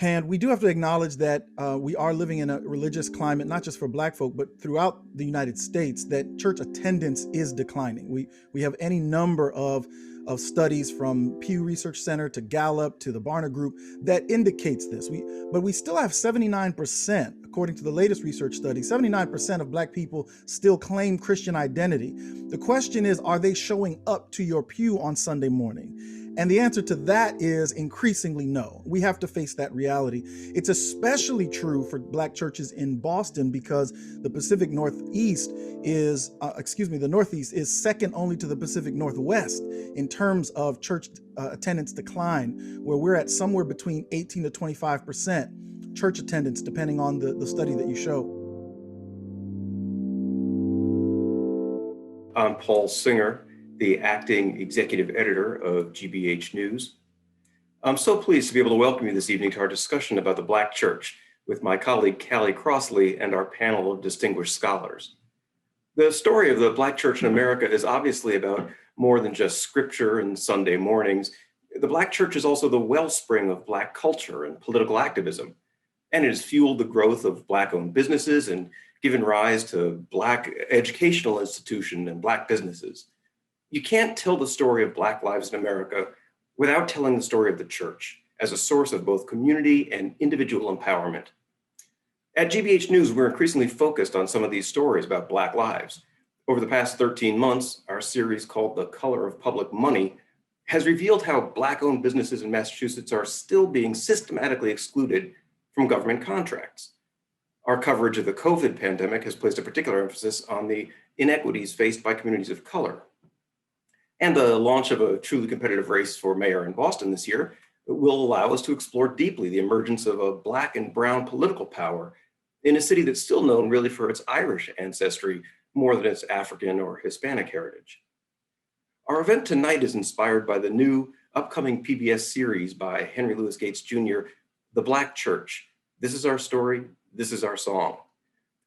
And we do have to acknowledge that we are living in a religious climate, not just for Black folk, but throughout the United States, that church attendance is declining. We have any number of studies from Pew Research Center to Gallup to the Barna Group that indicates this. But we still have 79%, according to the latest research study, 79% of Black people still claim Christian identity. The question is, are they showing up to your pew on Sunday morning? And the answer to that is increasingly no. We have to face that reality. It's especially true for Black churches in Boston because the Pacific Northeast is, the Northeast is second only to the Pacific Northwest in terms of church attendance decline, where we're at somewhere between 18 to 25% church attendance, depending on the study that you show. I'm Paul Singer, the acting executive editor of GBH News. I'm so pleased to be able to welcome you this evening to our discussion about the Black Church with my colleague Callie Crossley and our panel of distinguished scholars. The story of the Black Church in America is obviously about more than just scripture and Sunday mornings. The Black Church is also the wellspring of Black culture and political activism, and it has fueled the growth of Black-owned businesses and given rise to Black educational institutions and Black businesses. You can't tell the story of Black lives in America without telling the story of the church as a source of both community and individual empowerment. At GBH News, we're increasingly focused on some of these stories about Black lives. Over the past 13 months, our series called The Color of Public Money has revealed how Black-owned businesses in Massachusetts are still being systematically excluded from government contracts. Our coverage of the COVID pandemic has placed a particular emphasis on the inequities faced by communities of color. And the launch of a truly competitive race for mayor in Boston this year will allow us to explore deeply the emergence of a Black and brown political power in a city that's still known really for its Irish ancestry more than its African or Hispanic heritage. Our event tonight is inspired by the new upcoming PBS series by Henry Louis Gates Jr., The Black Church. This is our story, this is our song.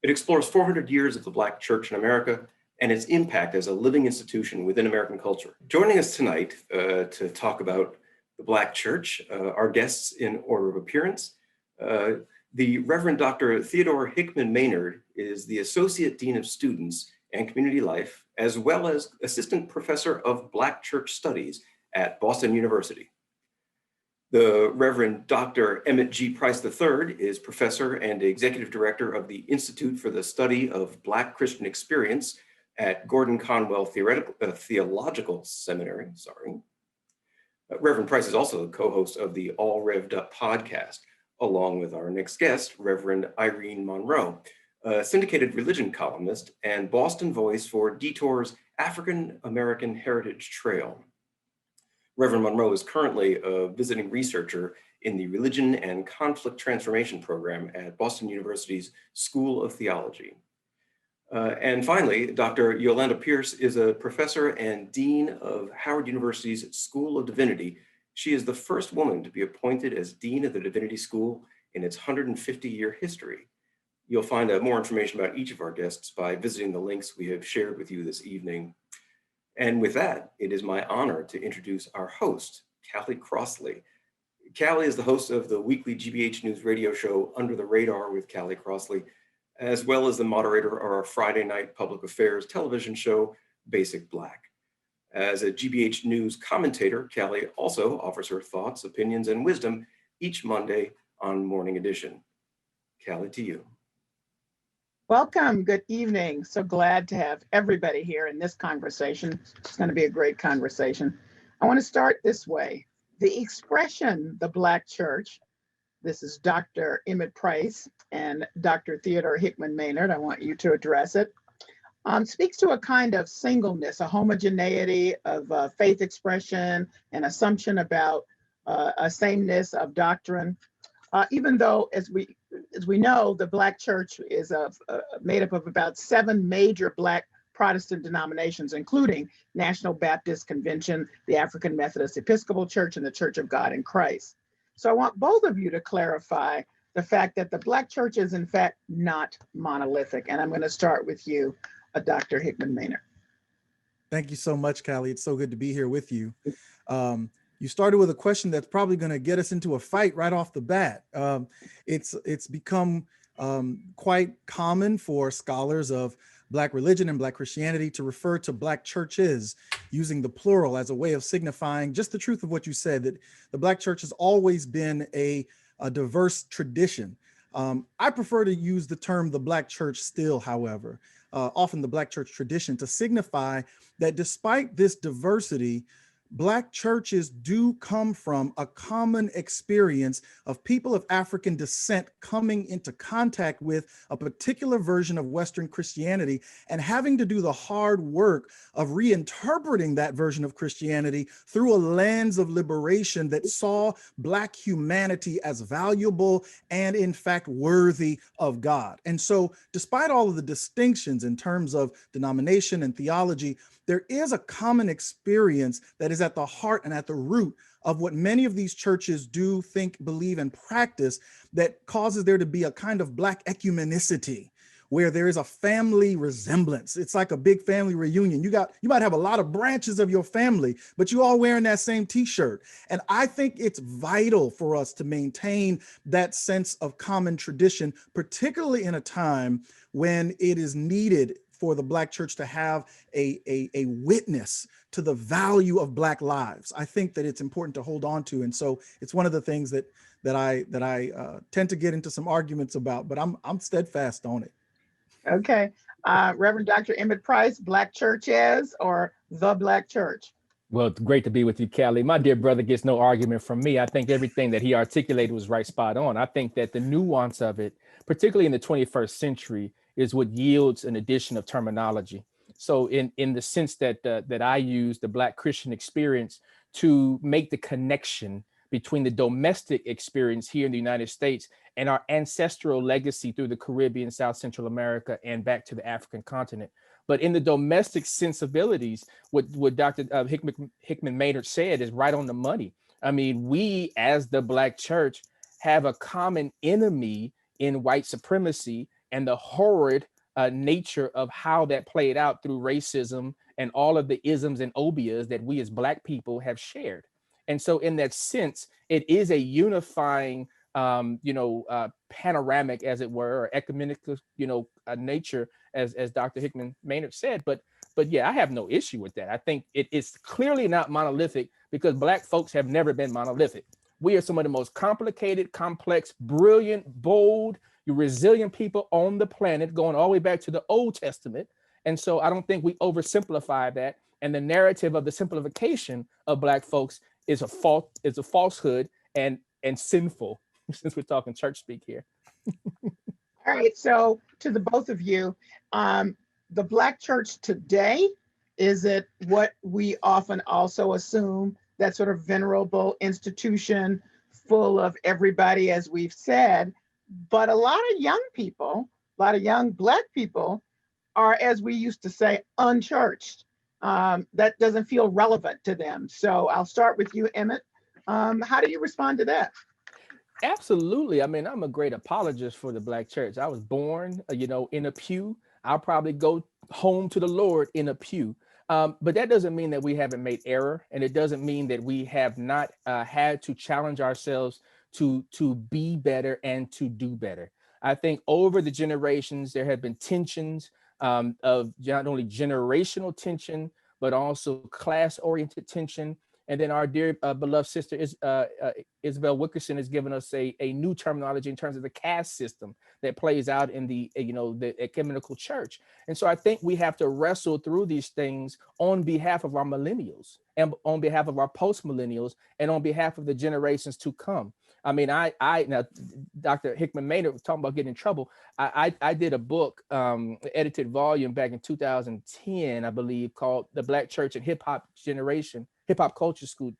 It explores 400 years of the Black Church in America and its impact as a living institution within American culture. Joining us tonight to talk about the Black Church, our guests in order of appearance. The Reverend Dr. Theodore Hickman-Maynard is the Associate Dean of Students and Community Life, as well as Assistant Professor of Black Church Studies at Boston University. The Reverend Dr. Emmett G. Price III is Professor and Executive Director of the Institute for the Study of Black Christian Experience at Gordon Conwell Theological Seminary, Reverend Price is also the co-host of the All Revved Up podcast, along with our next guest, Reverend Irene Monroe, a syndicated religion columnist and Boston voice for Detour's African American Heritage Trail. Reverend Monroe is currently a visiting researcher in the Religion and Conflict Transformation program at Boston University's School of Theology. And finally, Dr. Yolanda Pierce is a professor and dean of Howard University's School of Divinity. She is the first woman to be appointed as dean of the Divinity School in its 150-year history. You'll find out more information about each of our guests by visiting the links we have shared with you this evening. And with that, it is my honor to introduce our host, Callie Crossley. Callie is the host of the weekly GBH News radio show Under the Radar with Callie Crossley, as well as the moderator of our Friday night public affairs television show, Basic Black. As a GBH News commentator, Callie also offers her thoughts, opinions, and wisdom each Monday on Morning Edition. Callie, to you. Welcome, good evening. So glad to have everybody here in this conversation. It's going to be a great conversation. I want to start this way. The expression, the Black Church, this is Dr. Emmett Price and Dr. Theodore Hickman-Maynard. I want you to address it. Speaks to a kind of singleness, a homogeneity of faith expression, an assumption about a sameness of doctrine. Even though, as we know, the Black Church is made up of about 7 major Black Protestant denominations, including National Baptist Convention, the African Methodist Episcopal Church, and the Church of God in Christ. So I want both of you to clarify the fact that the Black Church is in fact not monolithic. And I'm going to start with you, Dr. Hickman-Maynard. Thank you so much, Callie. It's so good to be here with you. You started with a question that's probably going to get us into a fight right off the bat. It's become quite common for scholars of Black religion and Black Christianity to refer to Black churches using the plural as a way of signifying just the truth of what you said, that the Black church has always been a diverse tradition. I prefer to use the term the Black church still, however, often the Black church tradition, to signify that despite this diversity, Black churches do come from a common experience of people of African descent coming into contact with a particular version of Western Christianity and having to do the hard work of reinterpreting that version of Christianity through a lens of liberation that saw Black humanity as valuable and, in fact, worthy of God. And so, despite all of the distinctions in terms of denomination and theology, there is a common experience that is at the heart and at the root of what many of these churches do, think, believe, and practice that causes there to be a kind of Black ecumenicity, where there is a family resemblance. It's like a big family reunion. You might have a lot of branches of your family, but you all wearing that same t-shirt. And I think it's vital for us to maintain that sense of common tradition, particularly in a time when it is needed for the Black church to have a witness to the value of Black lives. I think that it's important to hold on to. And so it's one of the things that I tend to get into some arguments about, but I'm steadfast on it. Okay. Reverend Dr. Emmett Price, Black churches or the Black church? Well, it's great to be with you, Callie. My dear brother gets no argument from me. I think everything that he articulated was right spot on. I think that the nuance of it, particularly in the 21st century, is what yields an addition of terminology. So in the sense that that I use the Black Christian experience to make the connection between the domestic experience here in the United States and our ancestral legacy through the Caribbean, South Central America, and back to the African continent. But in the domestic sensibilities, what Dr. Hickman-Maynard said is right on the money. I mean, we as the Black church have a common enemy in white supremacy and the horrid nature of how that played out through racism and all of the isms and obias that we as Black people have shared. And so in that sense, it is a unifying, panoramic, as it were, or ecumenical, nature, as Dr. Hickman-Maynard said. But yeah, I have no issue with that. I think it is clearly not monolithic because Black folks have never been monolithic. We are some of the most complicated, complex, brilliant, bold, resilient people on the planet, going all the way back to the Old Testament. And so I don't think we oversimplify that. And the narrative of the simplification of Black folks is a falsehood and sinful, since we're talking church speak here. All right, so to the both of you, the Black church today, is it what we often also assume, that sort of venerable institution full of everybody, as we've said, but a lot of young people, a lot of young Black people are, as we used to say, unchurched. That doesn't feel relevant to them. So I'll start with you, Emmett. How do you respond to that? Absolutely. I mean, I'm a great apologist for the Black church. I was born, in a pew. I'll probably go home to the Lord in a pew. But that doesn't mean that we haven't made error. And it doesn't mean that we have not had to challenge ourselves to be better and to do better. I think over the generations, there have been tensions of not only generational tension, but also class-oriented tension. And then our dear beloved sister Isabel Wickerson has given us a new terminology in terms of the caste system that plays out in the ecumenical church. And so I think we have to wrestle through these things on behalf of our millennials and on behalf of our post-millennials and on behalf of the generations to come. I mean, I now Dr. Hickman-Maynard was talking about getting in trouble. I did a book, edited volume back in 2010, I believe, called The Black Church and Hip Hop Culture School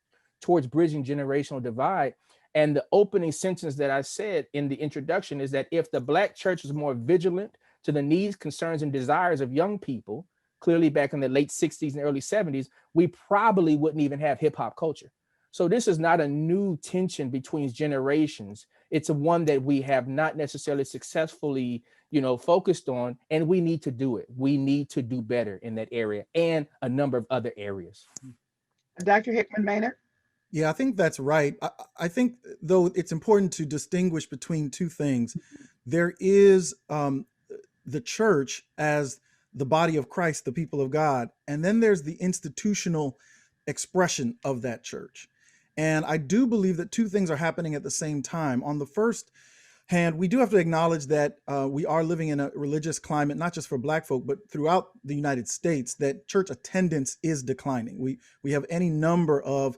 Towards Bridging Generational Divide. And the opening sentence that I said in the introduction is that if the Black church was more vigilant to the needs, concerns, and desires of young people, clearly back in the late 60s and early 70s, we probably wouldn't even have hip hop culture. So this is not a new tension between generations. It's a one that we have not necessarily successfully, focused on, and we need to do it. We need to do better in that area and a number of other areas. Dr. Hickman-Maynard? Yeah, I think that's right. I think, though, it's important to distinguish between two things. There is the church as the body of Christ, the people of God, and then there's the institutional expression of that church. And I do believe that two things are happening at the same time. On the first hand, we do have to acknowledge that we are living in a religious climate, not just for Black folk, but throughout the United States, that church attendance is declining. We have any number of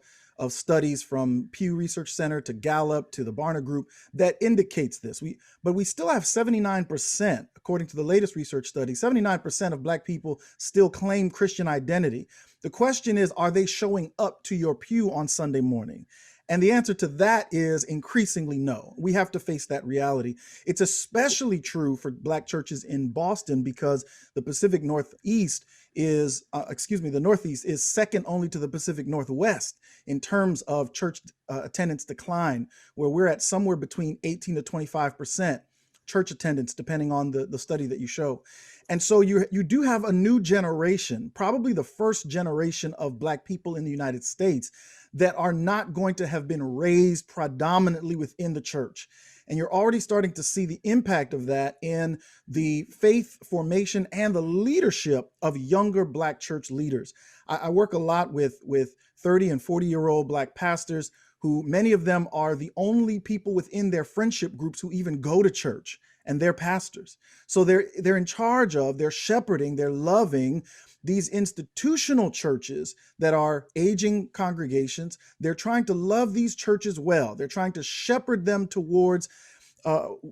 studies from Pew Research Center to Gallup to the Barna Group that indicates this. But we still have 79%, according to the latest research study, 79% of Black people still claim Christian identity. The question is, are they showing up to your pew on Sunday morning? And the answer to that is increasingly no. We have to face that reality. It's especially true for Black churches in Boston because the Pacific Northeast is, the Northeast is second only to the Pacific Northwest in terms of church attendance decline, where we're at somewhere between 18 to 25% church attendance, depending on the study that you show. And so you do have a new generation, probably the first generation of Black people in the United States that are not going to have been raised predominantly within the church. And you're already starting to see the impact of that in the faith formation and the leadership of younger Black church leaders. I work a lot with 30 and 40-year-old Black pastors who many of them are the only people within their friendship groups who even go to church, and they're pastors. So they're in charge of, they're shepherding, they're loving these institutional churches that are aging congregations. They're trying to love these churches well. They're trying to shepherd them towards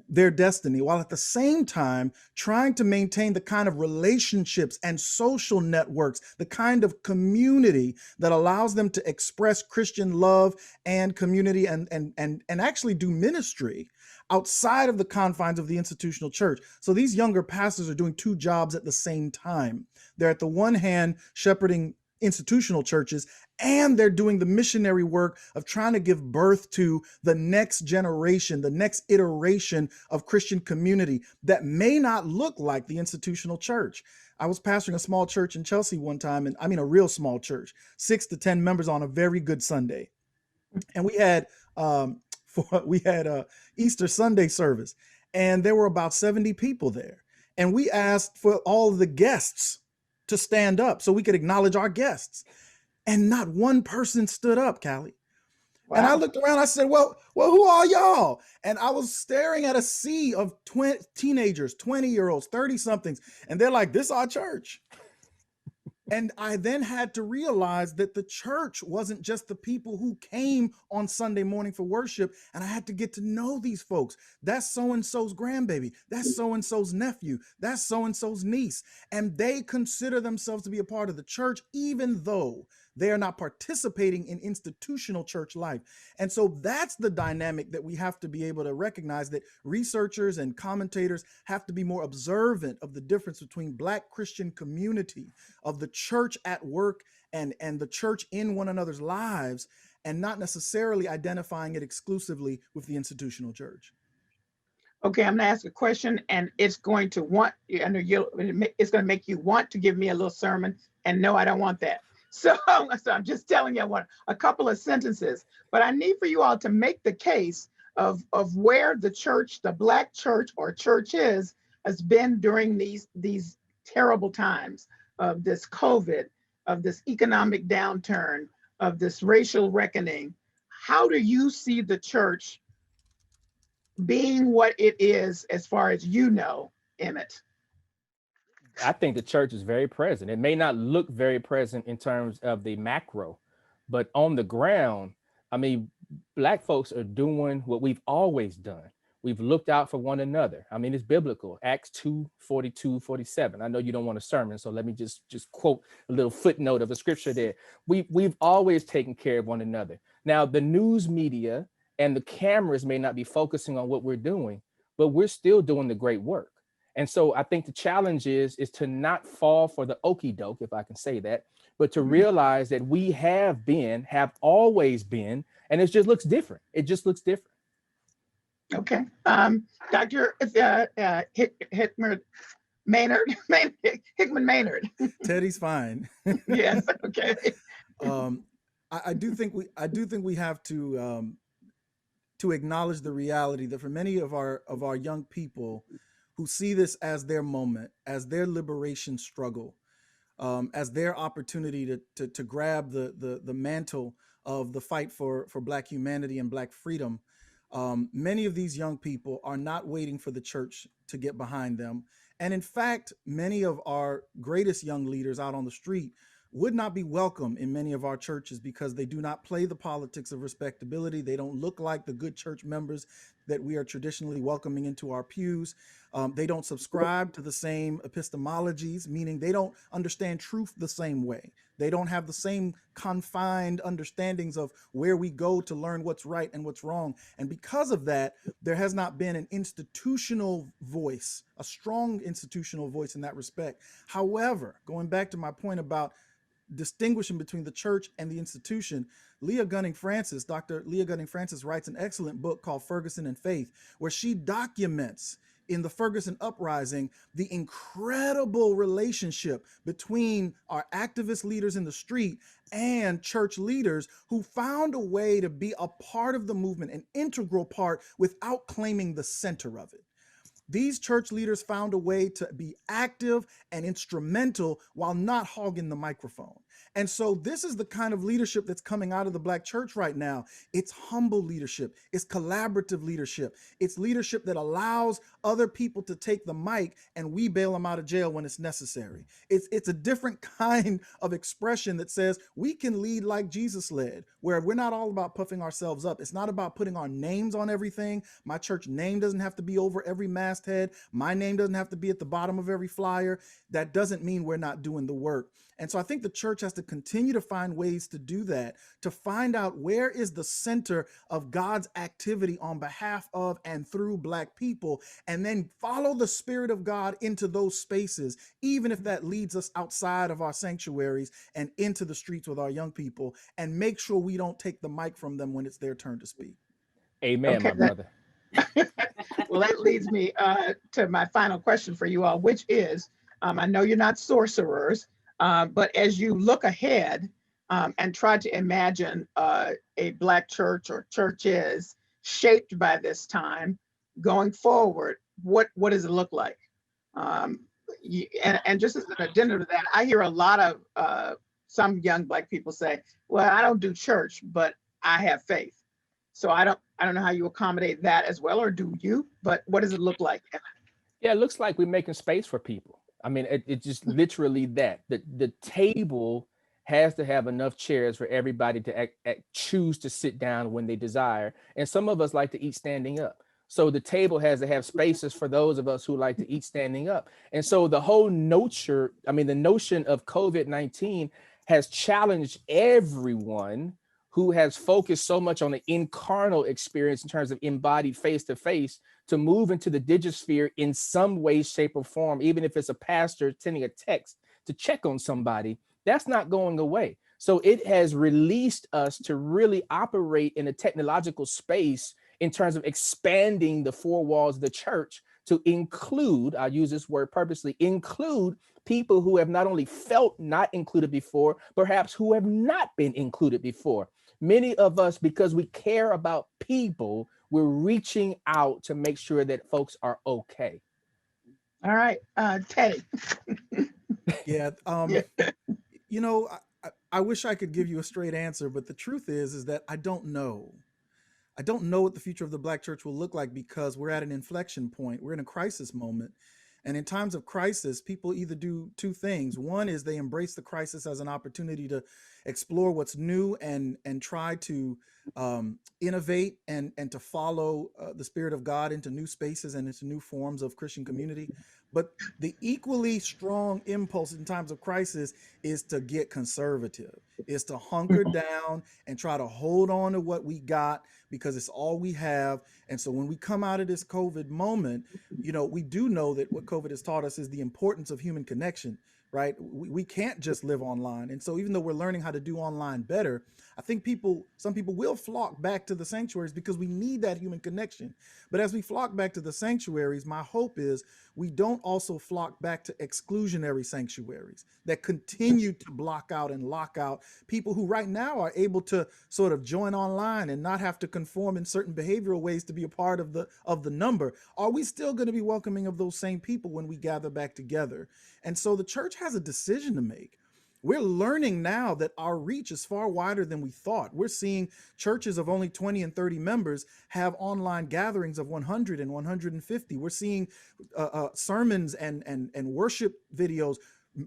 their destiny, while at the same time trying to maintain the kind of relationships and social networks, the kind of community that allows them to express Christian love and community and actually do ministry outside of the confines of the institutional church. So these younger pastors are doing two jobs at the same time. They're at the one hand shepherding institutional churches, and they're doing the missionary work of trying to give birth to the next generation, the next iteration of Christian community that may not look like the institutional church. I was pastoring a small church in Chelsea one time, and I mean a real small church, 6 to 10 members on a very good Sunday. And we had Easter Sunday service, and there were about 70 people there. And we asked for all of the guests to stand up so we could acknowledge our guests. And not one person stood up, Callie. Wow. And I looked around, I said, well, who are y'all? And I was staring at a sea of teenagers, 20-year-olds, 30-somethings. And they're like, this is our church. And I then had to realize that the church wasn't just the people who came on Sunday morning for worship. And I had to get to know these folks. That's so-and-so's grandbaby. That's so-and-so's nephew. That's so-and-so's niece. And they consider themselves to be a part of the church, even though they are not participating in institutional church life. And so that's the dynamic that we have to be able to recognize, that researchers and commentators have to be more observant of the difference between Black Christian community, of the church at work and the church in one another's lives, and not necessarily identifying it exclusively with the institutional church. Okay, I'm gonna ask a question, and it's going to make you want to give me a little sermon, and no, I don't want that. So I'm just telling you, I want a couple of sentences, but I need for you all to make the case of where the church, the Black church or churches, has been during these terrible times of this COVID, of this economic downturn, of this racial reckoning. How do you see the church being what it is, as far as you know, Emmett? I think the church is very present. It may not look very present in terms of the macro, but on the ground, I mean, Black folks are doing what we've always done. We've looked out for one another. I mean, it's biblical. Acts 2:42-47. I know you don't want a sermon, so let me just quote a little footnote of the scripture there. We've always taken care of one another. Now, the news media and the cameras may not be focusing on what we're doing, but we're still doing the great work. And so I think the challenge is to not fall for the okie doke, if I can say that, but to realize that we have always been, and it just looks different. It just looks different. Okay. Dr. Hickman-Maynard. Teddy's fine. Yes, okay. I do think we have to acknowledge the reality that for many of our young people who see this as their moment, as their liberation struggle, as their opportunity to grab the mantle of the fight for Black humanity and Black freedom. Many of these young people are not waiting for the church to get behind them. And in fact, many of our greatest young leaders out on the street would not be welcome in many of our churches because they do not play the politics of respectability. They don't look like the good church members that we are traditionally welcoming into our pews. They don't subscribe to the same epistemologies, meaning they don't understand truth the same way. They don't have the same confined understandings of where we go to learn what's right and what's wrong. And because of that, there has not been an institutional voice, a strong institutional voice in that respect. However, going back to my point about distinguishing between the church and the institution, Dr. Leah Gunning Francis writes an excellent book called Ferguson and Faith, where she documents in the Ferguson uprising the incredible relationship between our activist leaders in the street and church leaders who found a way to be a part of the movement, an integral part, without claiming the center of it. These church leaders found a way to be active and instrumental while not hogging the microphone. And so this is the kind of leadership that's coming out of the Black church right now. It's humble leadership. It's collaborative leadership. It's leadership that allows other people to take the mic and we bail them out of jail when it's necessary. It's a different kind of expression that says we can lead like Jesus led, where we're not all about puffing ourselves up. It's not about putting our names on everything. My church name doesn't have to be over every masthead. My name doesn't have to be at the bottom of every flyer. That doesn't mean we're not doing the work. And so I think the church has to continue to find ways to do that, to find out where is the center of God's activity on behalf of and through Black people, and then follow the Spirit of God into those spaces, even if that leads us outside of our sanctuaries and into the streets with our young people, and make sure we don't take the mic from them when it's their turn to speak. Amen, Okay. my brother. Well, that leads me to my final question for you all, which is, I know you're not sorcerers, but as you look ahead and try to imagine a Black church or churches shaped by this time going forward, what does it look like? And just as an addendum to that, I hear a lot of some young Black people say, well, I don't do church, but I have faith. So I don't know how you accommodate that as well, or do you? But what does it look like? Yeah, it looks like we're making space for people. I mean, it's just literally that. The table has to have enough chairs for everybody to choose to sit down when they desire. And some of us like to eat standing up. So the table has to have spaces for those of us who like to eat standing up. And so the whole notion of COVID-19 has challenged everyone who has focused so much on the incarnal experience in terms of embodied face-to-face to move into the digisphere in some way, shape, or form, even if it's a pastor sending a text to check on somebody. That's not going away. So it has released us to really operate in a technological space in terms of expanding the four walls of the church to include, I use this word purposely, include people who have not only felt not included before, perhaps who have not been included before. Many of us, because we care about people, we're reaching out to make sure that folks are okay. All right, Teddy. Yeah. You know, I wish I could give you a straight answer, but the truth is that I don't know. I don't know what the future of the Black church will look like because we're at an inflection point. We're in a crisis moment. And in times of crisis, people either do two things. One is they embrace the crisis as an opportunity to explore what's new and try to innovate and to follow the Spirit of God into new spaces and into new forms of Christian community. But the equally strong impulse in times of crisis is to get conservative, is to hunker down and try to hold on to what we got because it's all we have. And so when we come out of this COVID moment, you know, we do know that what COVID has taught us is the importance of human connection, right? We can't just live online. And so even though we're learning how to do online better, I think some people will flock back to the sanctuaries because we need that human connection. But as we flock back to the sanctuaries, my hope is we don't also flock back to exclusionary sanctuaries that continue to block out and lock out people who right now are able to sort of join online and not have to conform in certain behavioral ways to be a part of the number. Are we still going to be welcoming of those same people when we gather back together? And so the church has a decision to make. We're learning now that our reach is far wider than we thought. We're seeing churches of only 20 and 30 members have online gatherings of 100 and 150. We're seeing sermons and worship videos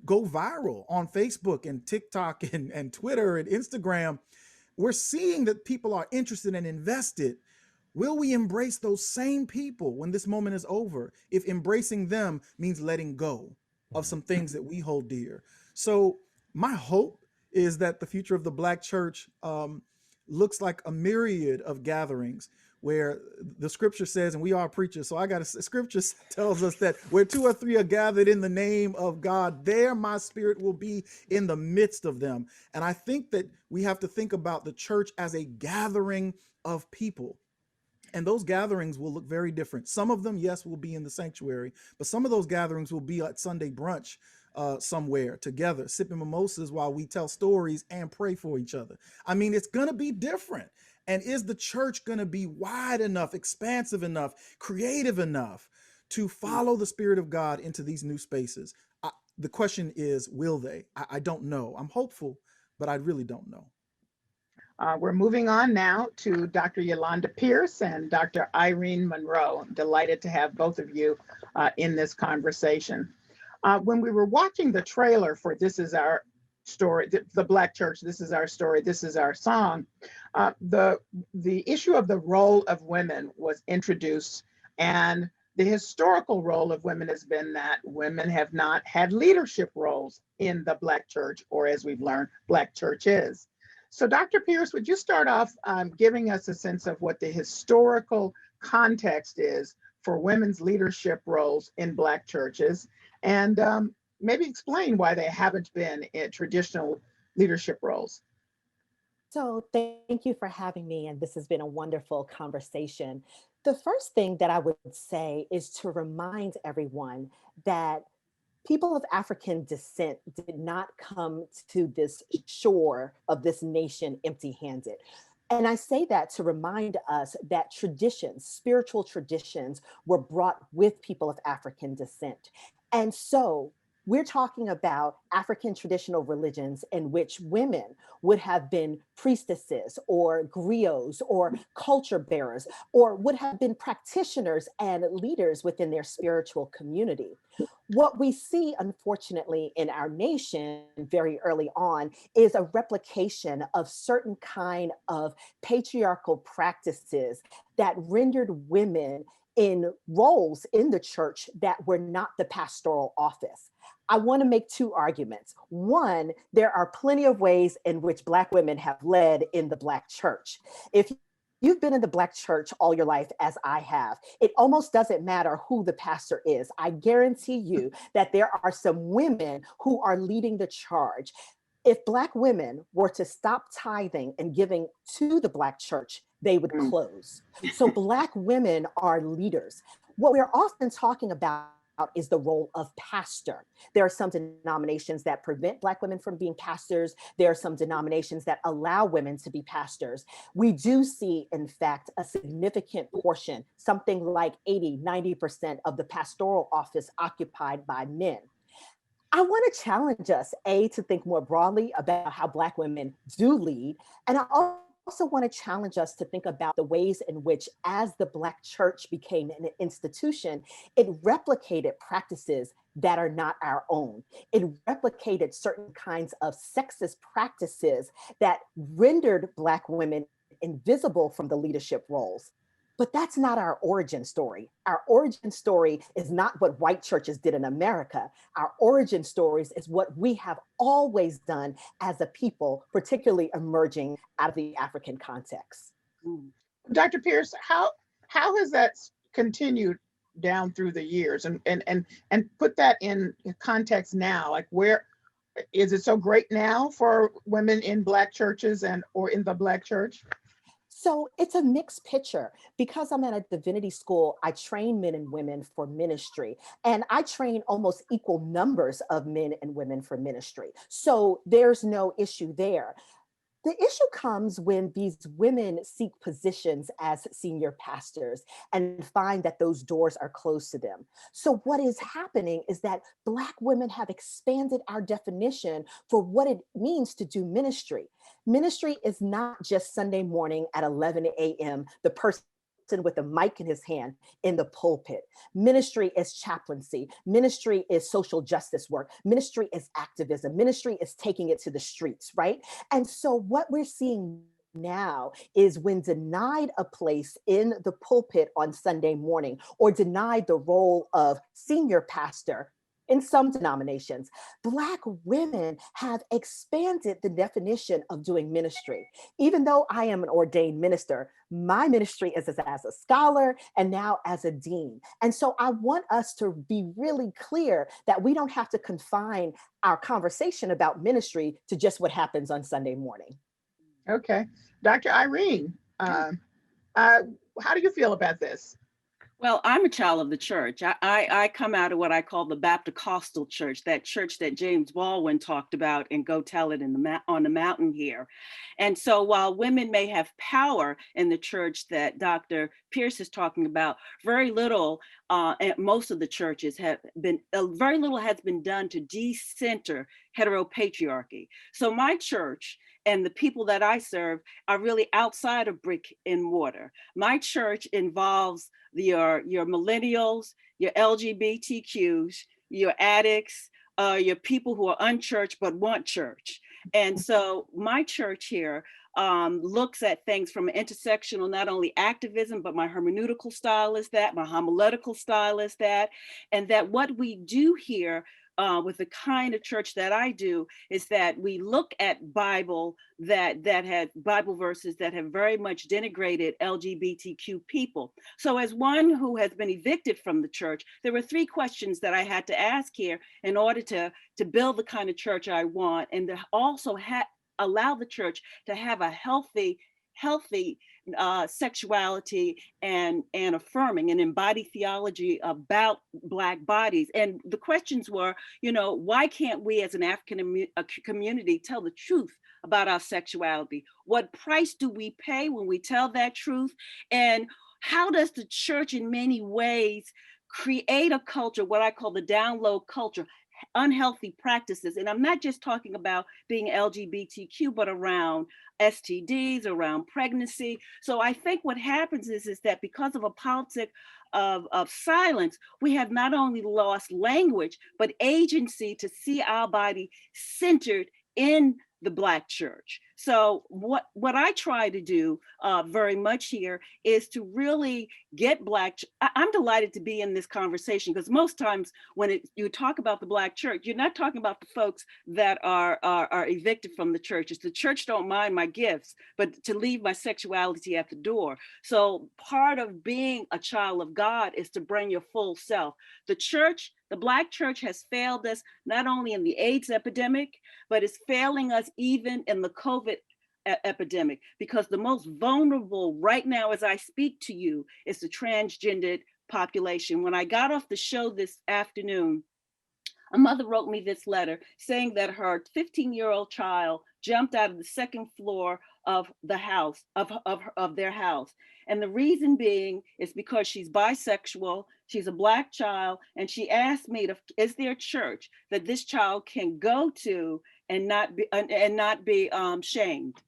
go viral on Facebook and TikTok and Twitter and Instagram. We're seeing that people are interested and invested. Will we embrace those same people when this moment is over, if embracing them means letting go of some things that we hold dear? So my hope is that the future of the Black church looks like a myriad of gatherings where the scripture says, and we are preachers, so I got scripture tells us that where two or three are gathered in the name of God, there my spirit will be in the midst of them. And I think that we have to think about the church as a gathering of people. And those gatherings will look very different. Some of them, yes, will be in the sanctuary, but some of those gatherings will be at Sunday brunch somewhere together, sipping mimosas while we tell stories and pray for each other. I mean, it's going to be different. And is the church going to be wide enough, expansive enough, creative enough to follow the Spirit of God into these new spaces? The question is, will they? I don't know. I'm hopeful, but I really don't know. We're moving on now to Dr. Yolanda Pierce and Dr. Irene Monroe. I'm delighted to have both of you in this conversation. When we were watching the trailer for This Is Our Story, the Black Church, This Is Our Story, This Is Our Song, the issue of the role of women was introduced, and the historical role of women has been that women have not had leadership roles in the Black church, or as we've learned, Black churches. So Dr. Pierce, would you start off giving us a sense of what the historical context is for women's leadership roles in Black churches, and maybe explain why they haven't been in traditional leadership roles? So thank you for having me, and this has been a wonderful conversation. The first thing that I would say is to remind everyone that people of African descent did not come to this shore of this nation empty-handed. And I say that to remind us that traditions, spiritual traditions, were brought with people of African descent. And so we're talking about African traditional religions in which women would have been priestesses or griots or culture bearers, or would have been practitioners and leaders within their spiritual community. What we see, unfortunately, in our nation very early on is a replication of certain kind of patriarchal practices that rendered women in roles in the church that were not the pastoral office. I want to make two arguments. One, there are plenty of ways in which Black women have led in the Black church. If you've been in the Black church all your life, as I have, it almost doesn't matter who the pastor is. I guarantee you that there are some women who are leading the charge. If Black women were to stop tithing and giving to the Black church, they would close. So Black women are leaders. What we're often talking about is the role of pastor. There are some denominations that prevent Black women from being pastors. There are some denominations that allow women to be pastors. We do see, in fact, a significant portion, something like 80, 90% of the pastoral office occupied by men. I want to challenge us, to think more broadly about how Black women do lead. And I also want to challenge us to think about the ways in which, as the Black church became an institution, it replicated practices that are not our own. It replicated certain kinds of sexist practices that rendered Black women invisible from the leadership roles. But that's not our origin story. Our origin story is not what white churches did in America. Our origin stories is what we have always done as a people, particularly emerging out of the African context. Dr. Pierce, how has that continued down through the years, and put that in context now? Like, where Is it so great now for women in Black churches or in the Black church? So it's a mixed picture. Because I'm at a divinity school, I train men and women for ministry, and I train almost equal numbers of men and women for ministry. So there's no issue there. The issue comes when these women seek positions as senior pastors and find that those doors are closed to them. So, what is happening is that Black women have expanded our definition for what it means to do ministry. Ministry is not just Sunday morning at 11 a.m., the person with a mic in his hand in the pulpit. Ministry is chaplaincy. Ministry is social justice work. Ministry is activism. Ministry is taking it to the streets, right? And so what we're seeing now is when denied a place in the pulpit on Sunday morning or denied the role of senior pastor in some denominations, Black women have expanded the definition of doing ministry. Even though I am an ordained minister, my ministry is as a scholar and now as a dean. And so I want us to be really clear that we don't have to confine our conversation about ministry to just what happens on Sunday morning. Okay. Dr. Irene, how do you feel about this? Well, I'm a child of the church. I come out of what I call the Baptist church, that church that James Baldwin talked about in Go Tell It on the Mountain here. And so while women may have power in the church that Dr. Pierce is talking about, very little, at most of the churches have been, very little has been done to decenter heteropatriarchy. So my church and the people that I serve are really outside of brick and mortar. My church involves your millennials, your LGBTQs, your addicts, your people who are unchurched but want church. And so my church here looks at things from an intersectional, not only activism, but my hermeneutical style is that, my homiletical style is that, and that what we do here with the kind of church that I do is that we look at Bible that had Bible verses that have very much denigrated LGBTQ people. So as one who has been evicted from the church, there were 3 questions that I had to ask here in order to build the kind of church I want, and to also allow the church to have a healthy sexuality and affirming and embodied theology about Black bodies. And the questions were, why can't we as an African community tell the truth about our sexuality? What price do we pay when we tell that truth? And how does the church in many ways create a culture, what I call the down low culture, unhealthy practices? And I'm not just talking about being LGBTQ, but around STDs, around pregnancy. So I think what happens is that because of a politic of silence, we have not only lost language, but agency to see our body centered in the Black church. So what I try to do very much here is to really get Black. I'm delighted to be in this conversation, because most times when you talk about the Black church, you're not talking about the folks that are evicted from the church. It's the church don't mind my gifts, but to leave my sexuality at the door. So part of being a child of God is to bring your full self. The Black church has failed us not only in the AIDS epidemic, but it's failing us even in the COVID epidemic, because the most vulnerable right now as I speak to you is the transgendered population. When I got off the show this afternoon, a mother wrote me this letter saying that her 15-year-old child jumped out of the 2nd floor of the house, of their house. And the reason being is because she's bisexual, she's a Black child, and she asked me, is there a church that this child can go to and not be shamed?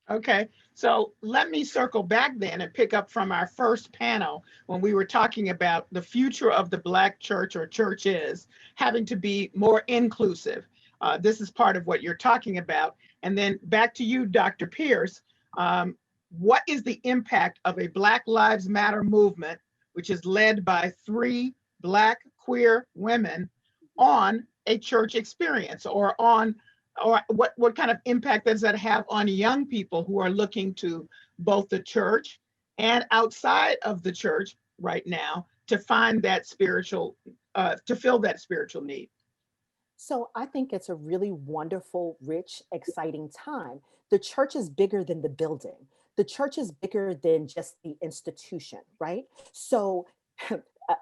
Okay, so let me circle back then and pick up from our first panel when we were talking about the future of the Black church, or churches, having to be more inclusive. This is part of what you're talking about. And then back to you, Dr. Pierce. What is the impact of a Black Lives Matter movement, which is led by 3 Black queer women, on a church experience, or what kind of impact does that have on young people who are looking to both the church and outside of the church right now to find that spiritual, to fill that spiritual need? So I think it's a really wonderful, rich, exciting time. The church is bigger than the building. The church is bigger than just the institution, right? So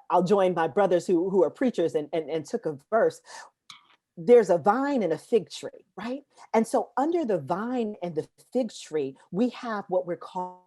I'll join my brothers who are preachers and took a verse. There's a vine and a fig tree, right? And so under the vine and the fig tree, we have what we're calling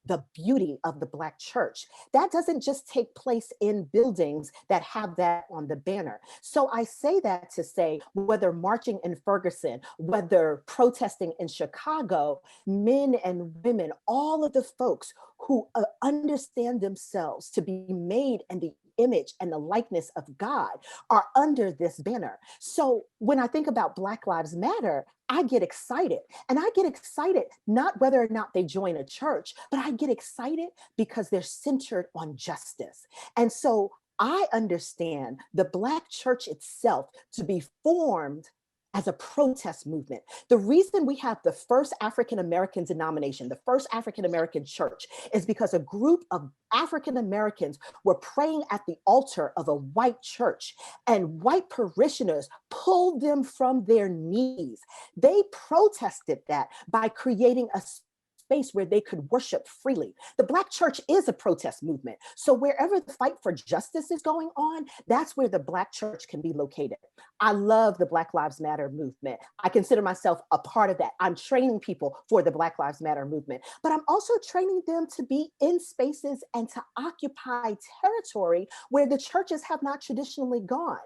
the beauty of the Black church. That doesn't just take place in buildings that have that on the banner. So I say that to say, whether marching in Ferguson, whether protesting in Chicago, men and women, all of the folks who understand themselves to be made in the image and the likeness of God are under this banner. So when I think about Black Lives Matter, I get excited. And I get excited not whether or not they join a church, but I get excited because they're centered on justice. And so I understand the Black church itself to be formed as a protest movement. The reason we have the first African-American denomination, the first African-American church, is because a group of African-Americans were praying at the altar of a white church, and white parishioners pulled them from their knees. They protested that by creating a space where they could worship freely. The Black church is a protest movement. So wherever the fight for justice is going on, that's where the Black church can be located. I love the Black Lives Matter movement. I consider myself a part of that. I'm training people for the Black Lives Matter movement, but I'm also training them to be in spaces and to occupy territory where the churches have not traditionally gone.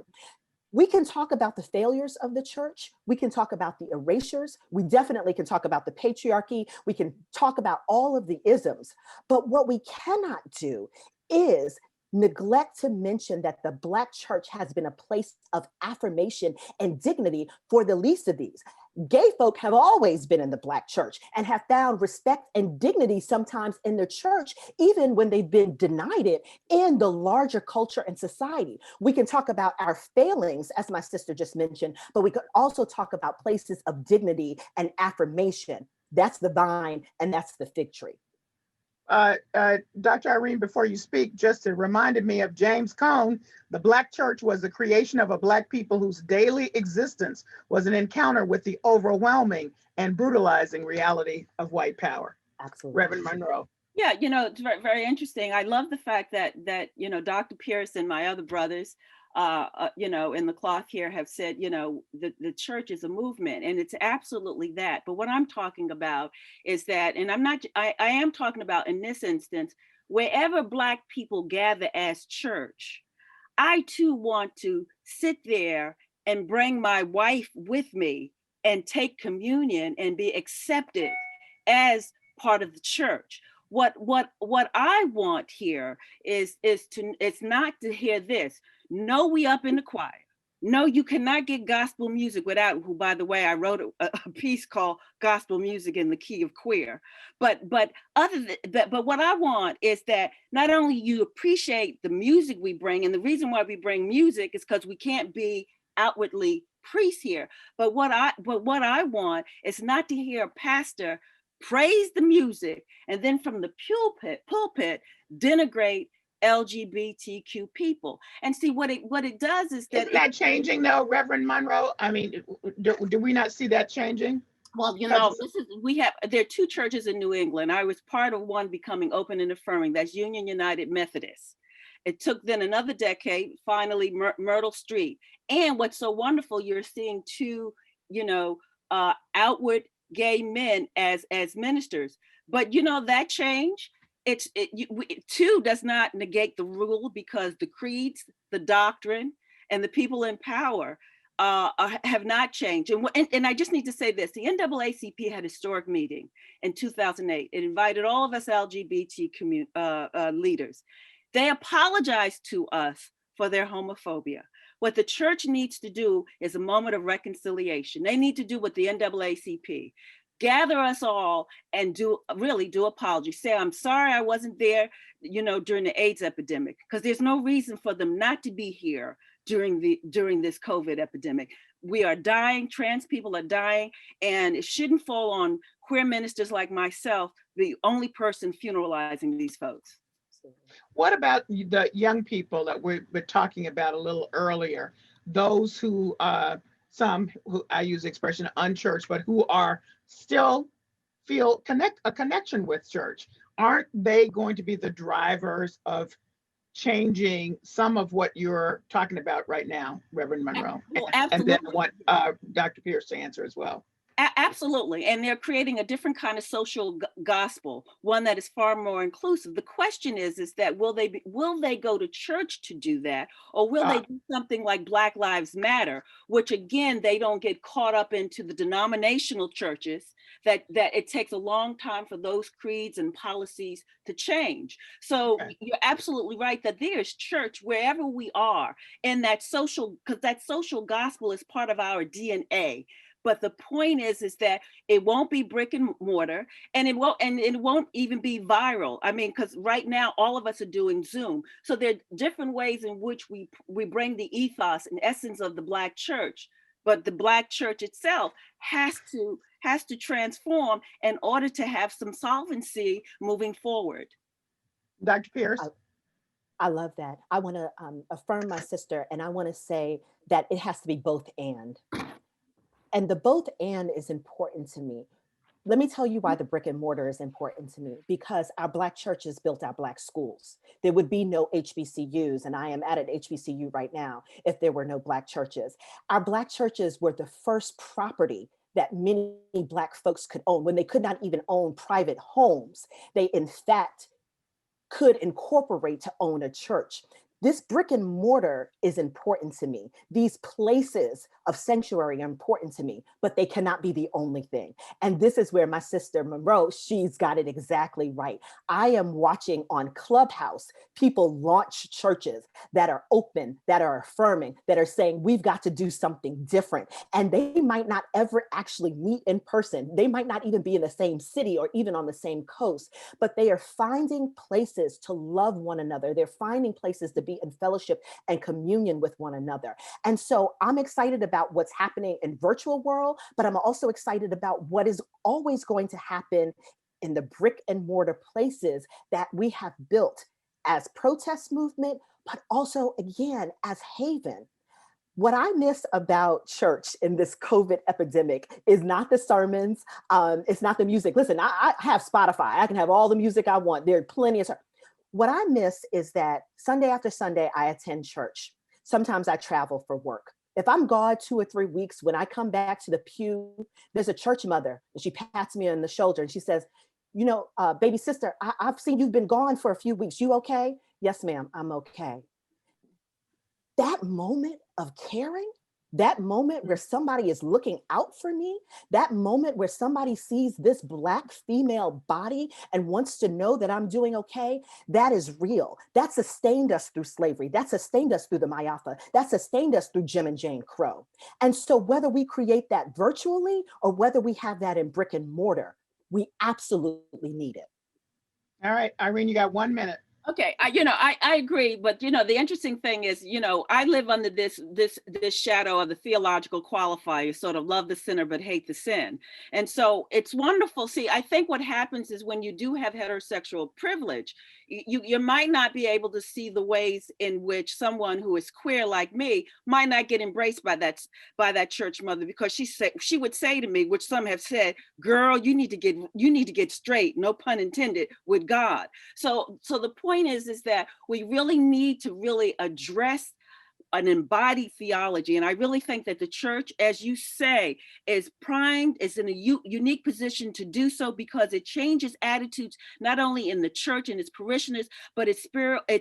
We can talk about the failures of the church. We can talk about the erasures. We definitely can talk about the patriarchy. We can talk about all of the isms. But what we cannot do is neglect to mention that the Black church has been a place of affirmation and dignity for the least of these. Gay folk have always been in the Black church and have found respect and dignity sometimes in the church, even when they've been denied it in the larger culture and society. We can talk about our failings, as my sister just mentioned, but we could also talk about places of dignity and affirmation. That's the vine and that's the fig tree. Dr. Irene, before you speak, just it reminded me of James Cone. The Black church was the creation of a Black people whose daily existence was an encounter with the overwhelming and brutalizing reality of white power. Absolutely. Reverend Monroe. Yeah, it's very, very interesting. I love the fact that Dr. Pierce and my other brothers, in the cloth here have said, the church is a movement, and it's absolutely that. But what I'm talking about is that, and I am talking about in this instance, wherever Black people gather as church, I too want to sit there and bring my wife with me and take communion and be accepted as part of the church. What I want here is it's not to hear this. No, we up in the choir. No, you cannot get gospel music without, who, by the way, I wrote a piece called Gospel Music in the Key of Queer. But other than that, but what I want is that not only you appreciate the music we bring, and the reason why we bring music is because we can't be outwardly priests here. But what I want is not to hear a pastor praise the music and then from the pulpit denigrate LGBTQ people. And see what it does is that— Isn't that changing though, Reverend Monroe? I mean, do we not see that changing? Well, there are two churches in New England. I was part of one becoming open and affirming. That's Union United Methodist. It took then another decade, finally Myrtle Street. And what's so wonderful, you're seeing two, outward gay men as ministers. But that change, too does not negate the rule, because the creeds, the doctrine, and the people in power have not changed. And I just need to say this: the NAACP had a historic meeting in 2008. It invited all of us LGBT leaders. They apologized to us for their homophobia. What the church needs to do is a moment of reconciliation. They need to do what the NAACP, gather us all and do apology. Say, I'm sorry I wasn't there, during the AIDS epidemic, because there's no reason for them not to be here during this COVID epidemic. We are dying, trans people are dying, and it shouldn't fall on queer ministers like myself, the only person funeralizing these folks. What about the young people that we were talking about a little earlier? those who, some who I use the expression unchurched, but who are still feel a connection with church? Aren't they going to be the drivers of changing some of what you're talking about right now, Reverend Monroe? Well, And then absolutely. I want Dr. Pierce to answer as well. Absolutely. And they're creating a different kind of social gospel, one that is far more inclusive. The question is that will they go to church to do that? Or will they do something like Black Lives Matter, which again, they don't get caught up into the denominational churches, that it takes a long time for those creeds and policies to change. So you're absolutely right that there's church wherever we are in that social, because that social gospel is part of our DNA. But the point is that it won't be brick and mortar, and it won't even be viral. I mean, because right now all of us are doing Zoom. So there are different ways in which we bring the ethos and essence of the Black church, but the Black church itself has to transform in order to have some solvency moving forward. Dr. Pierce? I love that. I want to affirm my sister, and I want to say that it has to be both and. And the both and is important to me. Let me tell you why the brick and mortar is important to me, because our Black churches built our Black schools. There would be no HBCUs, and I am at an HBCU right now, if there were no Black churches. Our Black churches were the first property that many Black folks could own. When they could not even own private homes, they in fact could incorporate to own a church. This brick and mortar is important to me. These places of sanctuary are important to me, but they cannot be the only thing. And this is where my sister Monroe, she's got it exactly right. I am watching on Clubhouse, people launch churches that are open, that are affirming, that are saying, we've got to do something different. And they might not ever actually meet in person. They might not even be in the same city or even on the same coast, but they are finding places to love one another. They're finding places to be in fellowship and communion with one another. And so I'm excited about what's happening in virtual world, but I'm also excited about what is always going to happen in the brick and mortar places that we have built as protest movement, but also again, as haven. What I miss about church in this COVID epidemic is not the sermons, it's not the music. Listen, I have Spotify, I can have all the music I want. There are plenty of. What I miss is that Sunday after Sunday, I attend church. Sometimes I travel for work. If I'm gone 2 or 3 weeks, when I come back to the pew, there's a church mother, and she pats me on the shoulder and she says, you know, baby sister, I've seen you've been gone for a few weeks. You okay? Yes, ma'am, I'm okay. That moment of caring, that moment where somebody is looking out for me, that moment where somebody sees this Black female body and wants to know that I'm doing okay, that is real. That sustained us through slavery. That sustained us through the Mayafa. That sustained us through Jim and Jane Crow. And so whether we create that virtually or whether we have that in brick and mortar, we absolutely need it. All right, Irene, you got 1 minute. Okay, I agree, but the interesting thing is, I live under this shadow of the theological qualifier, sort of love the sinner but hate the sin, and so it's wonderful. See, I think what happens is when you do have heterosexual privilege, you might not be able to see the ways in which someone who is queer like me might not get embraced by that church mother, because she would say to me, which some have said, "Girl, you need to get straight," no pun intended, with God. So the point is that we really need to really address an embodied theology. And I really think that the church, as you say, is in a unique position to do so, because it changes attitudes, not only in the church and its parishioners, but it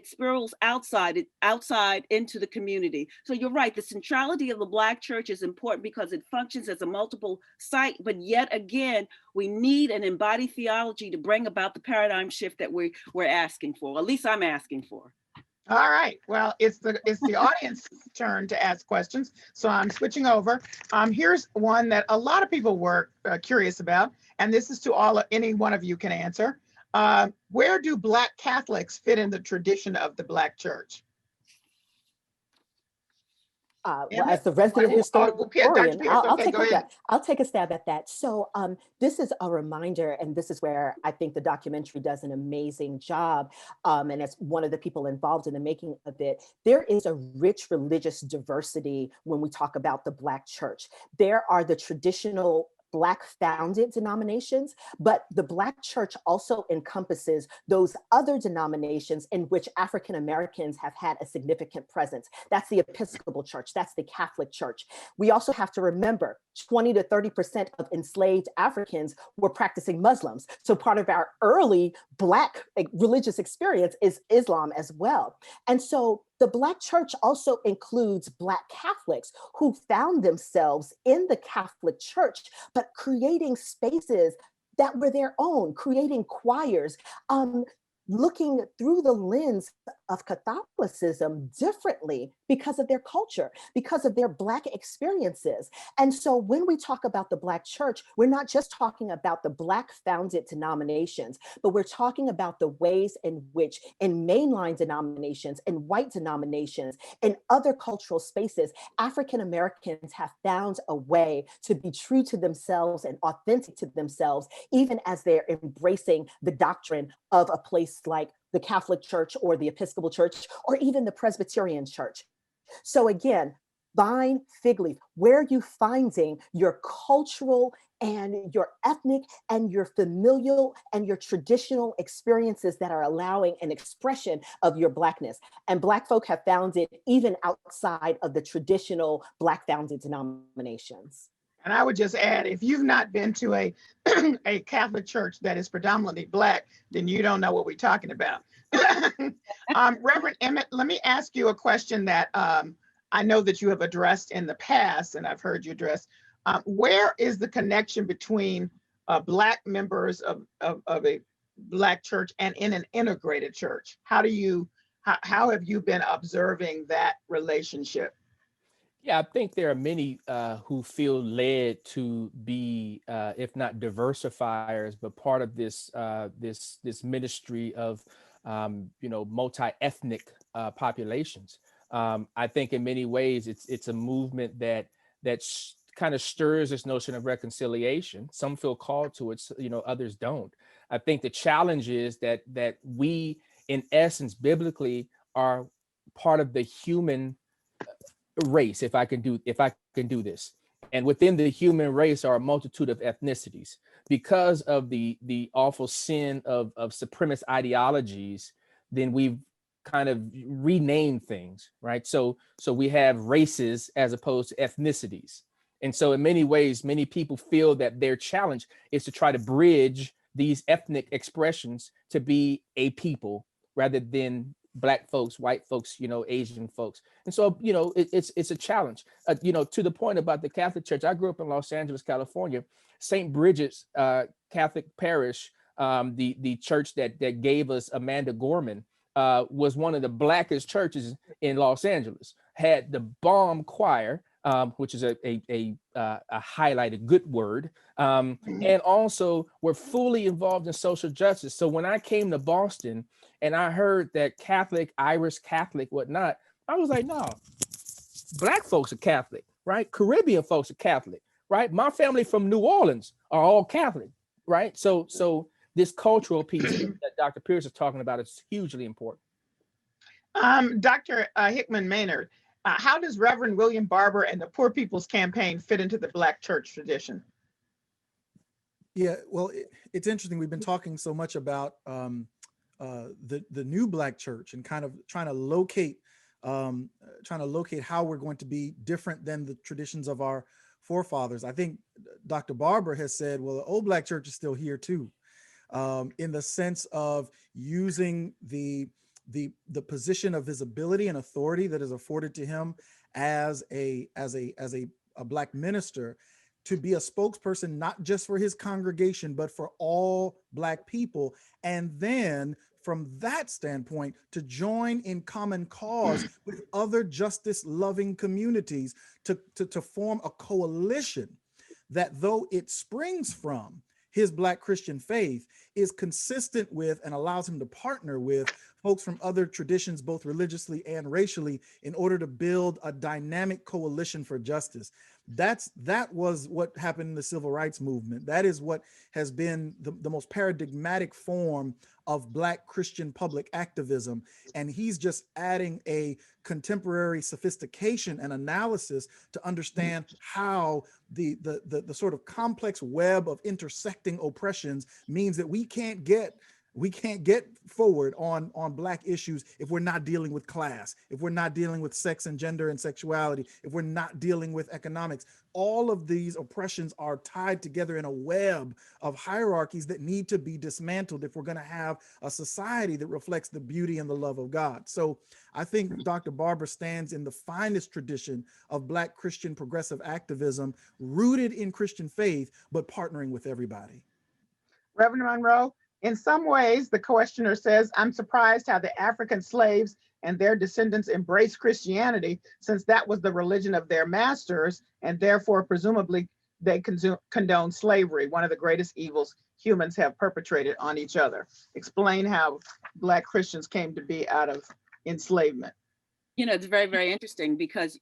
spirals outside into the community. So you're right, the centrality of the Black church is important because it functions as a multiple site, but yet again, we need an embodied theology to bring about the paradigm shift that we're asking for, at least I'm asking for. All right. Well, it's the audience's turn to ask questions, so I'm switching over. Here's one that a lot of people were curious about, and this is to any one of you can answer. Where do Black Catholics fit in the tradition of the Black church? well, as the resident historian, I'll take I'll take a stab at that. So this is a reminder, and this is where I think the documentary does an amazing job. And as one of the people involved in the making of it, there is a rich religious diversity when we talk about the Black church. There are the traditional Black founded denominations, but the Black church also encompasses those other denominations in which African Americans have had a significant presence. That's the Episcopal Church, that's the Catholic Church. We also have to remember 20 to 30% of enslaved Africans were practicing Muslims. So part of our early Black religious experience is Islam as well. And so the Black church also includes Black Catholics who found themselves in the Catholic Church, but creating spaces that were their own, creating choirs, looking through the lens of Catholicism differently because of their culture, because of their Black experiences. And so when we talk about the Black church, we're not just talking about the Black founded denominations, but we're talking about the ways in which in mainline denominations, in white denominations, in other cultural spaces, African Americans have found a way to be true to themselves and authentic to themselves, even as they're embracing the doctrine of a place like the Catholic Church or the Episcopal Church or even the Presbyterian Church. So again, vine, fig leaf, where are you finding your cultural and your ethnic and your familial and your traditional experiences that are allowing an expression of your Blackness? And Black folk have found it even outside of the traditional Black founded denominations. And I would just add, if you've not been to a a Catholic church that is predominantly Black, then you don't know what we're talking about. Reverend Emmett, let me ask you a question that I know that you have addressed in the past, and I've heard you address. Where is the connection between Black members of a Black church and in an integrated church? How have you been observing that relationship? Yeah, I think there are many who feel led to be, if not diversifiers, but part of this this ministry of multi-ethnic populations. I think in many ways it's a movement that kind of stirs this notion of reconciliation. Some feel called to it, others don't. I think the challenge is that we, in essence, biblically, are part of the human race, if I can do this. And within the human race are a multitude of ethnicities. Because of the awful sin of supremacist ideologies, then we've kind of renamed things, right? So we have races as opposed to ethnicities. And so in many ways, many people feel that their challenge is to try to bridge these ethnic expressions to be a people rather than Black folks, white folks, Asian folks. And so, it's a challenge. To the point about the Catholic Church, I grew up in Los Angeles, California. St. Bridget's Catholic Parish, the church that gave us Amanda Gorman, was one of the Blackest churches in Los Angeles. Had the bomb choir, which is a highlighted good word, and also were fully involved in social justice. So when I came to Boston and I heard that Catholic, Irish Catholic, whatnot, I was like, no, Black folks are Catholic, right? Caribbean folks are Catholic, right? My family from New Orleans are all Catholic, right? So this cultural piece that Dr. Pierce is talking about is hugely important. Dr. Hickman-Maynard, how does Reverend William Barber and the Poor People's Campaign fit into the Black church tradition? Yeah, well, it's interesting. We've been talking so much about the new Black church and kind of trying to locate how we're going to be different than the traditions of our forefathers. I think Dr. Barber has said, well, the old Black church is still here too, in the sense of using the position of visibility and authority that is afforded to him as a Black minister to be a spokesperson, not just for his congregation, but for all Black people. And then from that standpoint, to join in common cause with other justice loving communities to form a coalition that, though it springs from his Black Christian faith is consistent with and allows him to partner with folks from other traditions, both religiously and racially, in order to build a dynamic coalition for justice. That was what happened in the civil rights movement. That is what has been the most paradigmatic form of Black Christian public activism. And he's just adding a contemporary sophistication and analysis to understand how the sort of complex web of intersecting oppressions means that we can't get forward on Black issues if we're not dealing with class, if we're not dealing with sex and gender and sexuality, if we're not dealing with economics. All of these oppressions are tied together in a web of hierarchies that need to be dismantled if we're going to have a society that reflects the beauty and the love of God. So I think Dr. Barber stands in the finest tradition of Black Christian progressive activism, rooted in Christian faith, but partnering with everybody. Reverend Monroe, in some ways, the questioner says, I'm surprised how the African slaves and their descendants embraced Christianity, since that was the religion of their masters, and therefore, presumably, they condone slavery, one of the greatest evils humans have perpetrated on each other. Explain how Black Christians came to be out of enslavement. You know, it's very, very interesting, because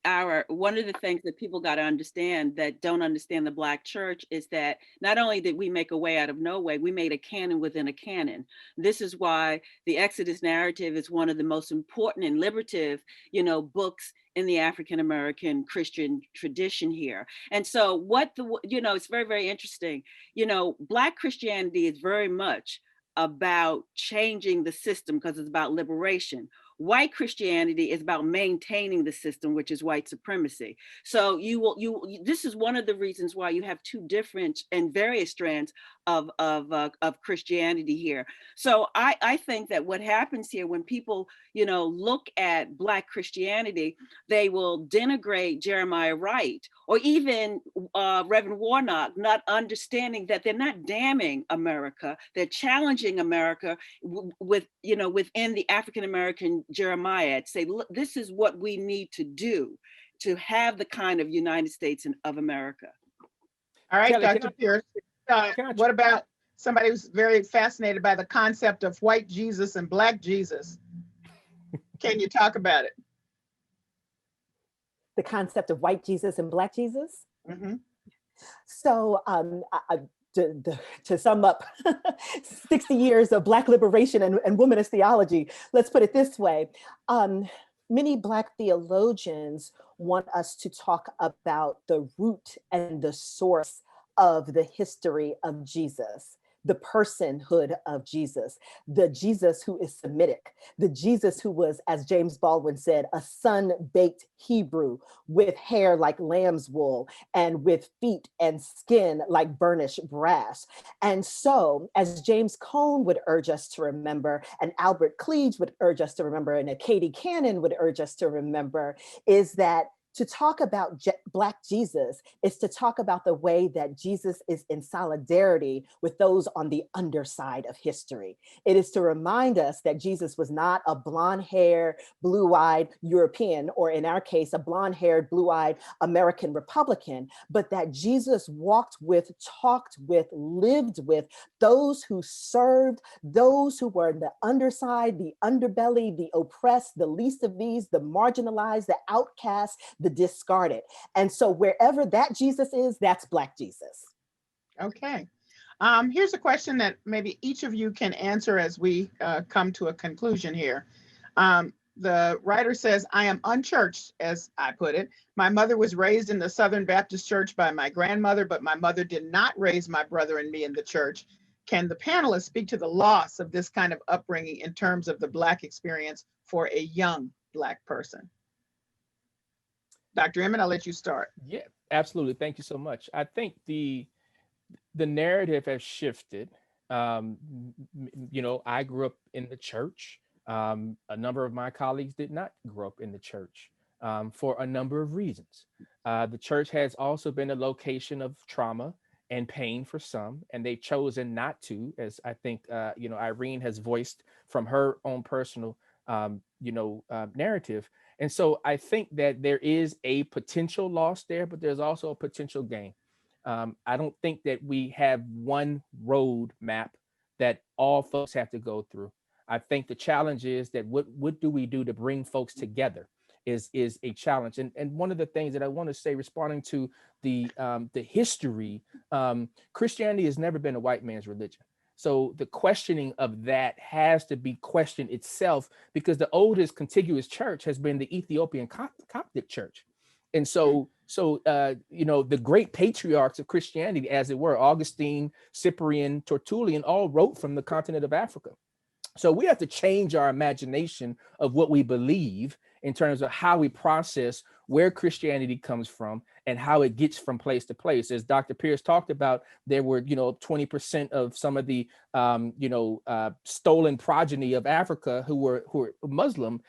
one of the things that people got to understand that don't understand the Black church is that not only did we make a way out of no way, we made a canon within a canon. This is why the Exodus narrative is one of the most important and liberative, books in the African American Christian tradition here. And so it's very, very interesting. Black Christianity is very much about changing the system because it's about liberation. White Christianity is about maintaining the system, which is white supremacy. So this is one of the reasons why you have two different and various strands of Christianity here. So I think that what happens here when people, look at Black Christianity, they will denigrate Jeremiah Wright or even Reverend Warnock, not understanding that they're not damning America, they're challenging America within the African American Jeremiah, to say, look, this is what we need to do to have the kind of United States of America. All right, Kelly, Dr. Pierce, what about somebody who's very fascinated by the concept of white Jesus and Black Jesus? Can you talk about it? The concept of white Jesus and Black Jesus? Mm-hmm. So to sum up 60 years of Black liberation and womanist theology, let's put it this way. Many Black theologians want us to talk about the root and the source of the history of Jesus, the personhood of Jesus, the Jesus who is Semitic, the Jesus who was, as James Baldwin said, a sun-baked Hebrew with hair like lamb's wool and with feet and skin like burnished brass. And so, as James Cone would urge us to remember, and Albert Cleage would urge us to remember, and Katie Cannon would urge us to remember, is that to talk about Black Jesus is to talk about the way that Jesus is in solidarity with those on the underside of history. It is to remind us that Jesus was not a blonde-haired, blue-eyed European, or in our case, a blonde-haired, blue-eyed American Republican, but that Jesus walked with, talked with, lived with those who served, those who were the underside, the underbelly, the oppressed, the least of these, the marginalized, the outcast, the discarded. And so wherever that Jesus is, that's Black Jesus. Okay. Here's a question that maybe each of you can answer as we come to a conclusion here. The writer says, I am unchurched, as I put it. My mother was raised in the Southern Baptist Church by my grandmother, but my mother did not raise my brother and me in the church. Can the panelists speak to the loss of this kind of upbringing in terms of the Black experience for a young Black person? Dr. Emmett, I'll let you start. Yeah, absolutely. Thank you so much. I think the narrative has shifted. I grew up in the church. A number of my colleagues did not grow up in the church for a number of reasons. The church has also been a location of trauma and pain for some, and they've chosen not to, as I think Irene has voiced from her own personal narrative. And so I think that there is a potential loss there, but there's also a potential gain. I don't think that we have one road map that all folks have to go through. I think the challenge is that what do we do to bring folks together is a challenge. And one of the things that I want to say, responding to the history, Christianity has never been a white man's religion. So the questioning of that has to be questioned itself, because the oldest contiguous church has been the Ethiopian Coptic church. And so the great patriarchs of Christianity, as it were, Augustine, Cyprian, Tertullian, all wrote from the continent of Africa. So we have to change our imagination of what we believe in terms of how we process where Christianity comes from and how it gets from place to place. As Dr. Pierce talked about, there were, 20% of some of the, stolen progeny of Africa who were Muslim.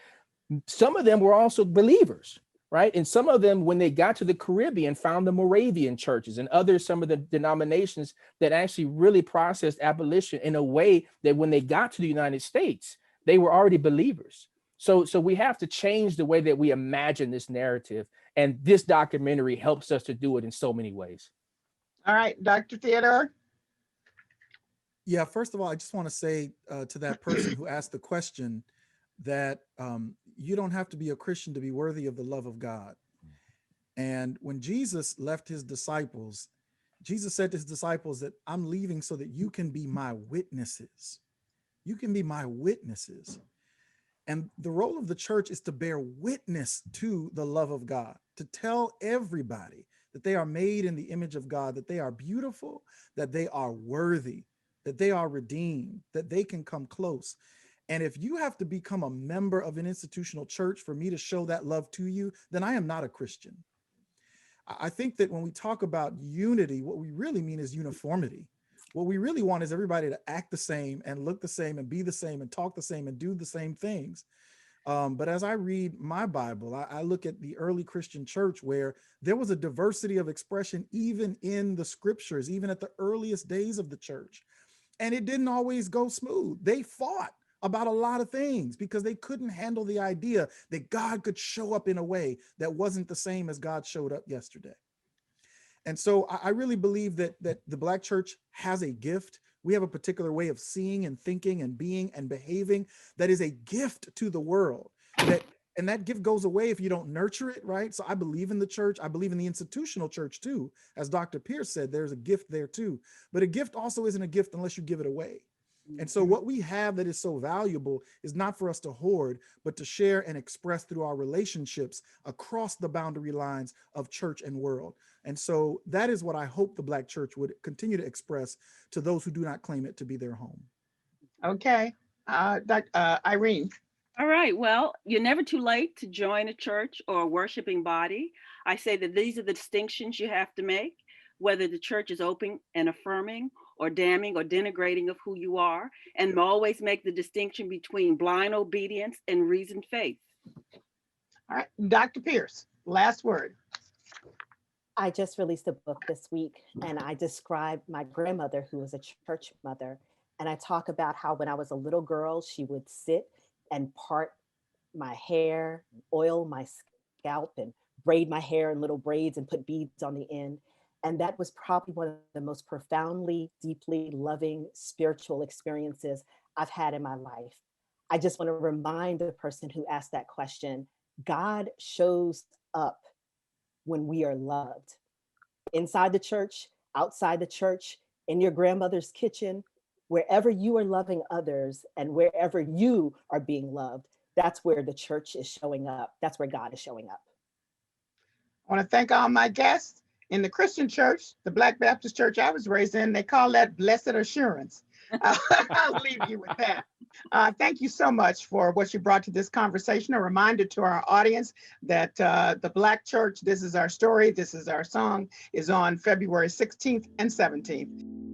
Some of them were also believers, right? And some of them, when they got to the Caribbean, found the Moravian churches and some of the denominations that actually really processed abolition in a way that when they got to the United States, they were already believers. So we have to change the way that we imagine this narrative. And this documentary helps us to do it in so many ways. All right, Dr. Theodore. Yeah, first of all, I just want to say to that person who asked the question that you don't have to be a Christian to be worthy of the love of God. And when Jesus left his disciples, Jesus said to his disciples that I'm leaving so that you can be my witnesses. You can be my witnesses. And the role of the church is to bear witness to the love of God, to tell everybody that they are made in the image of God, that they are beautiful, that they are worthy, that they are redeemed, that they can come close. And if you have to become a member of an institutional church for me to show that love to you, then I am not a Christian. I think that when we talk about unity, what we really mean is uniformity. What we really want is everybody to act the same and look the same and be the same and talk the same and do the same things. But as I read my Bible, I look at the early Christian church where there was a diversity of expression, even in the scriptures, even at the earliest days of the church. And it didn't always go smooth. They fought about a lot of things because they couldn't handle the idea that God could show up in a way that wasn't the same as God showed up yesterday. And so I really believe that the Black church has a gift. We have a particular way of seeing and thinking and being and behaving that is a gift to the world. And that gift goes away if you don't nurture it, right? So I believe in the church. I believe in the institutional church too. As Dr. Pierce said, there's a gift there too. But a gift also isn't a gift unless you give it away. And so what we have that is so valuable is not for us to hoard, but to share and express through our relationships across the boundary lines of church and world. And so that is what I hope the Black church would continue to express to those who do not claim it to be their home. Okay. Irene. All right. Well, you're never too late to join a church or a worshiping body. I say that these are the distinctions you have to make, whether the church is open and affirming or damning or denigrating of who you are, and always make the distinction between blind obedience and reasoned faith. All right, Dr. Pierce, last word. I just released a book this week, and I describe my grandmother, who was a church mother. And I talk about how when I was a little girl, she would sit and part my hair, oil my scalp, and braid my hair in little braids and put beads on the end. And that was probably one of the most profoundly, deeply loving spiritual experiences I've had in my life. I just want to remind the person who asked that question, God shows up when we are loved. Inside the church, outside the church, in your grandmother's kitchen, wherever you are loving others and wherever you are being loved, that's where the church is showing up. That's where God is showing up. I want to thank all my guests. In the Christian church, the Black Baptist church I was raised in, they call that blessed assurance. I'll leave you with that. Thank you so much for what you brought to this conversation. A reminder to our audience that the Black church, This Is Our Story, This Is Our Song, is on February 16th and 17th.